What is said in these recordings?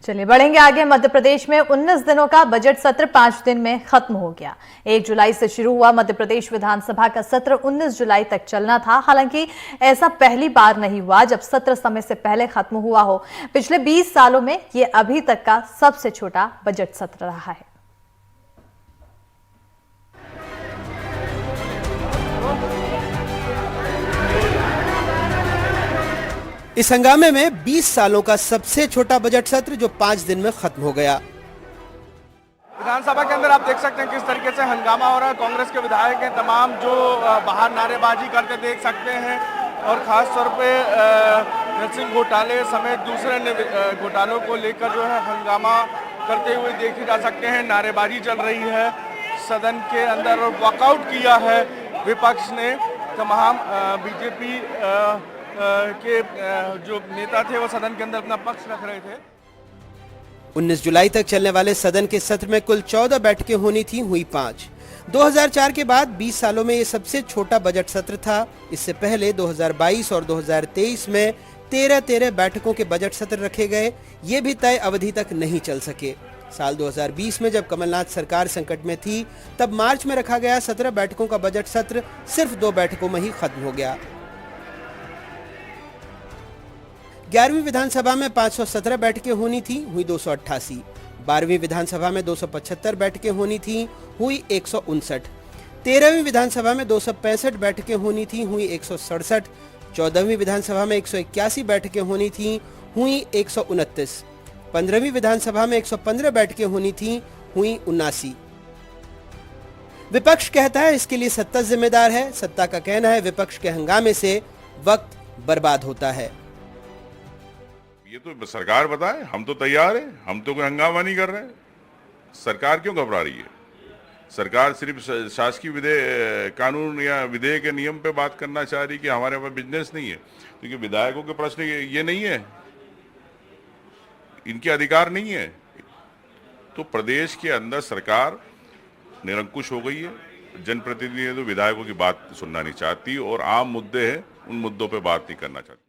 चलिए बढ़ेंगे आगे। मध्य प्रदेश में 19 दिनों का बजट सत्र 5 दिन में खत्म हो गया। 1 जुलाई से शुरू हुआ मध्य प्रदेश विधानसभा का सत्र 19 जुलाई तक चलना था। हालांकि ऐसा पहली बार नहीं हुआ जब सत्र समय से पहले खत्म हुआ हो। पिछले 20 सालों में ये अभी तक का सबसे छोटा बजट सत्र रहा है। इस हंगामे में 20 सालों का सबसे छोटा बजट सत्र जो 5 दिन में खत्म हो गया। विधानसभा के अंदर आप देख सकते हैं किस तरीके से हंगामा हो रहा है। कांग्रेस के विधायक हैं तमाम जो बाहर नारेबाजी करते देख सकते हैं और खास तौर पे नरसिंह घोटाले समेत दूसरे घोटालों को लेकर जो है हंगामा करते हुए देखे जा सकते हैं। नारेबाजी चल रही है सदन के अंदर और वॉकआउट किया है विपक्ष ने। तमाम बीजेपी के जो नेता थे वो सदन के अंदर अपना पक्ष रख रहे थे। 19 जुलाई तक चलने वाले सदन के सत्र में कुल 14 बैठकें होनी थी, हुई 5। 2004 के बाद 20 सालों में ये सबसे छोटा बजट सत्र था। इससे पहले 2022 और 2023 में 13 बैठकों के बजट सत्र रखे गए। ये भी तय अवधि तक नहीं चल सके। साल 2020 में जब कमलनाथ सरकार संकट में थी तब मार्च में रखा गया 17 बैठकों का बजट सत्र सिर्फ 2 बैठकों में ही खत्म हो गया। 11वीं विधानसभा में 517 बैठकें होनी थी, हुई 288। 12वीं विधानसभा में 275 बैठकें होनी थी, हुई 159। 13वीं विधानसभा में 265 बैठकें होनी थी, हुई 167। 14वीं विधानसभा में 181 बैठकें होनी थी, हुई 129। 15वीं विधानसभा में 115 बैठकें होनी थी, हुई 79। विपक्ष कहता है इसके लिए सत्ता जिम्मेदार है। सत्ता का कहना है विपक्ष के हंगामे से वक्त बर्बाद होता है। ये तो सरकार बताए, हम तो तैयार हैं, हम तो कोई हंगामा नहीं कर रहे हैं। सरकार क्यों घबरा रही है? सरकार सिर्फ शासकीय कानून या विधेयक के नियम पे बात करना चाह रही कि हमारे पास बिजनेस नहीं है, क्योंकि विधायकों के प्रश्न ये नहीं है, इनके अधिकार नहीं है। तो प्रदेश के अंदर सरकार निरंकुश हो गई है। जनप्रतिनिधि तो विधायकों की बात सुनना नहीं चाहती और आम मुद्दे हैं उन मुद्दों पे बात नहीं करना चाहती।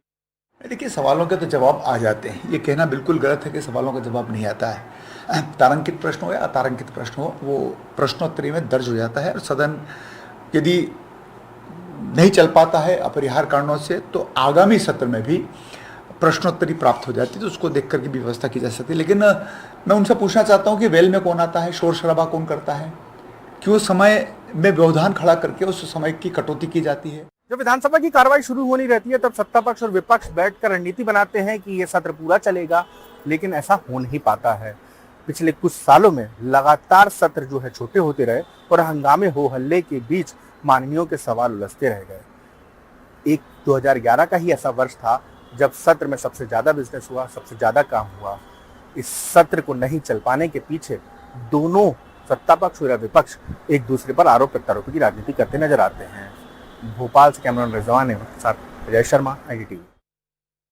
देखिए, सवालों के तो जवाब आ जाते हैं। ये कहना बिल्कुल गलत है कि सवालों का जवाब नहीं आता है। तारांकित प्रश्न हो या अतारांकित प्रश्न हो, वो प्रश्नोत्तरी में दर्ज हो जाता है। और सदन यदि नहीं चल पाता है अपरिहार्य कारणों से तो आगामी सत्र में भी प्रश्नोत्तरी प्राप्त हो जाती है, तो उसको देख करके भी व्यवस्था की जा सकती है। लेकिन मैं उनसे पूछना चाहता हूँ कि वेल में कौन आता है, शोर शराबा कौन करता है, क्यों समय में व्यवधान खड़ा करके उस समय की कटौती की जाती है। जब विधानसभा की कार्रवाई शुरू होनी रहती है तब सत्ता पक्ष और विपक्ष बैठकर रणनीति बनाते हैं कि यह सत्र पूरा चलेगा, लेकिन ऐसा हो नहीं पाता है। पिछले कुछ सालों में लगातार सत्र जो है छोटे होते रहे और हंगामे हो हल्ले के बीच माननीयों के सवाल उलझते रह गए। 2011 का ही ऐसा वर्ष था जब सत्र में सबसे ज्यादा बिजनेस हुआ, सबसे ज्यादा काम हुआ। इस सत्र को नहीं चल पाने के पीछे दोनों सत्ता पक्ष और विपक्ष एक दूसरे पर आरोप प्रत्यारोप की राजनीति करते नजर आते हैं। भोपाल से कैमरामैन रिजवान के साथ अजय शर्मा, IDTV।